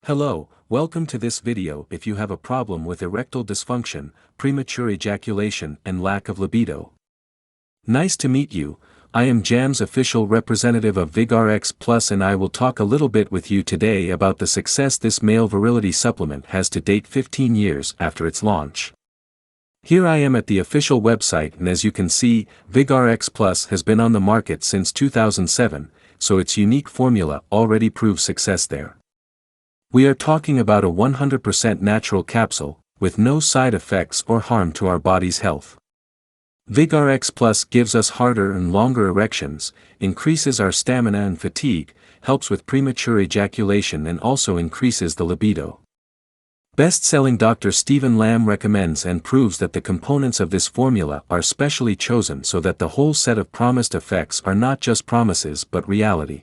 Hello, welcome to this video. If you have a problem with erectile dysfunction, premature ejaculation and lack of libido. Nice to meet you. I am Jam's official representative of VigRX Plus and I will talk a little bit with you today about the success this male virility supplement has to date 15 years after its launch. Here I am at the official website, and as you can see, VigRX Plus has been on the market since 2007, so its unique formula already proves success there. We are talking about a 100% natural capsule, with no side effects or harm to our body's health. VigRX Plus gives us harder and longer erections, increases our stamina and fatigue, helps with premature ejaculation and also increases the libido. Best-selling Dr. Stephen Lamb recommends and proves that the components of this formula are specially chosen so that the whole set of promised effects are not just promises but reality.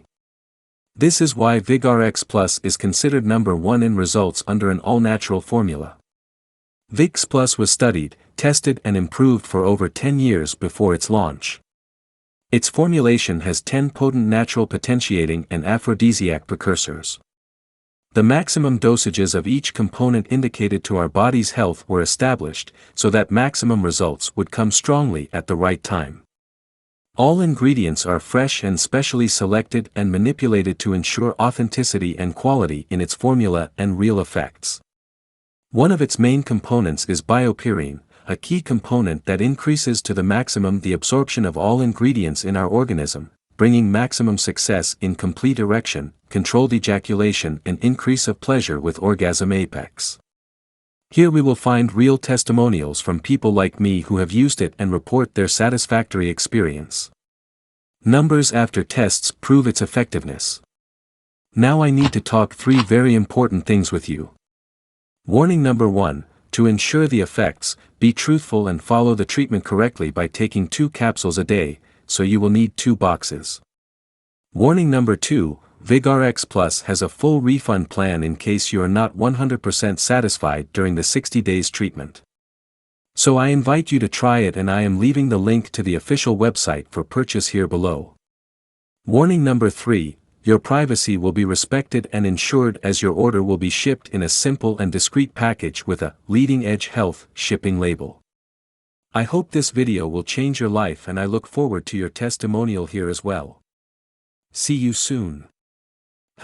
This is why VigRX Plus is considered number one in results under an all-natural formula. VigXplus was studied, tested and improved for over 10 years before its launch. Its formulation has 10 potent natural potentiating and aphrodisiac precursors. The maximum dosages of each component indicated to our body's health were established, so that maximum results would come strongly at the right time. All ingredients are fresh and specially selected and manipulated to ensure authenticity and quality in its formula and real effects. One of its main components is bioperine, a key component that increases to the maximum the absorption of all ingredients in our organism, bringing maximum success in complete erection, controlled ejaculation and increase of pleasure with orgasm apex. Here we will find real testimonials from people like me who have used it and report their satisfactory experience. Numbers after tests prove its effectiveness. Now I need to talk 3 very important things with you. Warning number 1, to ensure the effects, be truthful and follow the treatment correctly by taking 2 capsules a day, so you will need 2 boxes. Warning number 2, VigRX Plus has a full refund plan in case you are not 100% satisfied during the 60 days treatment. So I invite you to try it, and I am leaving the link to the official website for purchase here below. Warning number 3, your privacy will be respected and ensured as your order will be shipped in a simple and discreet package with a leading-edge health shipping label. I hope this video will change your life and I look forward to your testimonial here as well. See you soon.